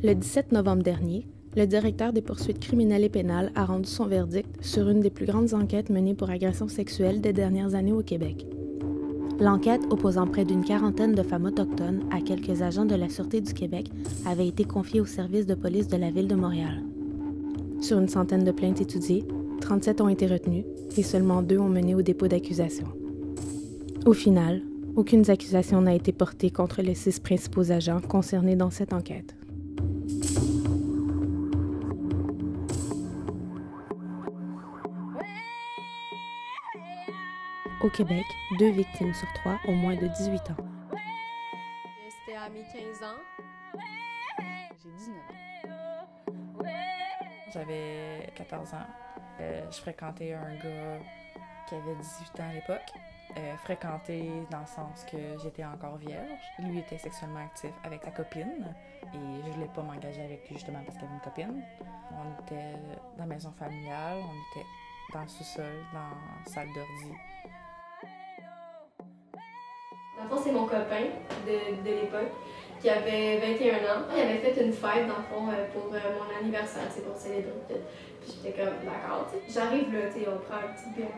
Le 17 novembre dernier, le directeur des poursuites criminelles et pénales a rendu son verdict sur une des plus grandes enquêtes menées pour agression sexuelle des dernières années au Québec. L'enquête opposant près d'une quarantaine de femmes autochtones à quelques agents de la Sûreté du Québec avait été confiée au service de police de la ville de Montréal. Sur une centaine de plaintes étudiées, 37 ont été retenues et seulement 2 ont mené au dépôt d'accusation. Au final, aucune accusation n'a été portée contre les 6 principaux agents concernés dans cette enquête. Au Québec, 2 victimes sur 3 ont moins de 18 ans. C'était à mes 15 ans. J'ai 19 ans. J'avais 14 ans. Je fréquentais un gars qui avait 18 ans à l'époque. Fréquenté dans le sens que j'étais encore vierge. Lui était sexuellement actif avec sa copine et je ne voulais pas m'engager avec lui justement parce qu'il avait une copine. On était dans la maison familiale, on était dans le sous-sol, dans la salle d'ordi. Dans le fond, c'est mon copain de l'époque qui avait 21 ans. Il avait fait une fête, dans le fond, pour mon anniversaire, pour célébrer tout. Puis j'étais comme, d'accord, j'arrive là, on prend un petit bière.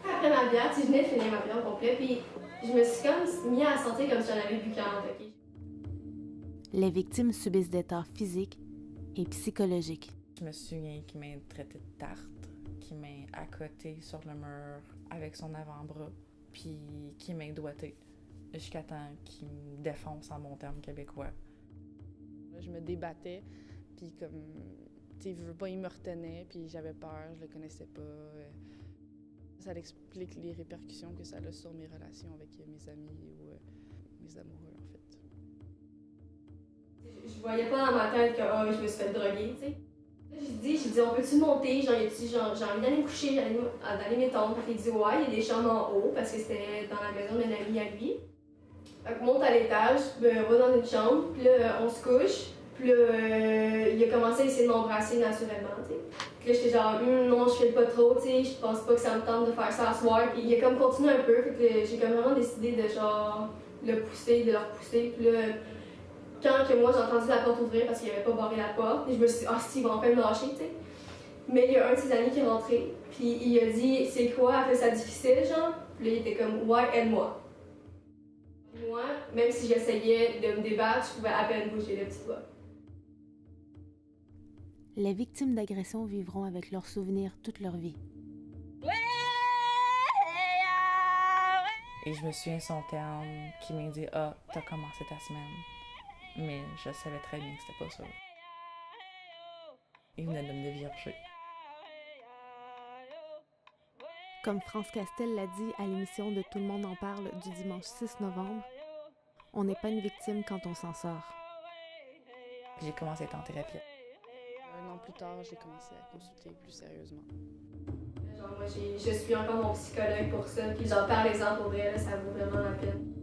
Après ma bière, je venais de finir ma bière au complet, puis je me suis comme mis à sentir comme si j'en avais bu 40, OK? Les victimes subissent des torts physiques et psychologiques. Je me souviens qu'il m'a traité de tarte, qu'il m'a accoté sur le mur avec son avant-bras, puis qu'il m'a doigté jusqu'à temps qu'il me défonce en mon terme québécois. Je me débattais, puis comme, tu veux pas, il me retenait, puis j'avais peur, je le connaissais pas. Ça explique les répercussions que ça a sur mes relations avec mes amis ou mes amoureux, en fait. Je voyais pas dans ma tête que je me suis fait droguer, tu sais. J'ai dit, on peut-tu monter? J'ai envie d'aller me coucher, d'aller m'étendre. Fait qu'il dit, ouais, il y a des chambres en haut, parce que c'était dans la maison d'un ami à lui. Fait que monte à l'étage, va dans une chambre, puis là, on se couche. Puis là, il a commencé à essayer de m'embrasser naturellement, tu sais. Puis là, j'étais genre, non, je file pas trop, tu sais, je pense pas que ça me tente de faire ça à soir. Puis il a comme continué un peu, fait que j'ai comme vraiment décidé de genre de le repousser. Puis là, quand que moi j'ai entendu la porte ouvrir parce qu'il avait pas barré la porte, et je me suis dit, ah si, il va enfin me lâcher, tu sais. Mais il y a un de ses amis qui est rentré, puis il a dit, c'est quoi, elle fait ça difficile, genre? Puis là, il était comme, ouais, aide-moi. Moi, même si j'essayais de me débattre, je pouvais à peine bouger le petit doigt. Les victimes d'agression vivront avec leurs souvenirs toute leur vie. Et je me souviens son terme qui m'a dit « Ah, t'as commencé ta semaine. » Mais je savais très bien que c'était pas ça. Il venait de me dévierger. Comme France Castel l'a dit à l'émission de Tout le monde en parle du dimanche 6 novembre, on n'est pas une victime quand on s'en sort. J'ai commencé à être en thérapie. 1 an plus tard, j'ai commencé à consulter plus sérieusement. Genre, moi, je suis encore mon psychologue pour ça, puis genre, parlez-en pour vrai, là, ça vaut vraiment la peine.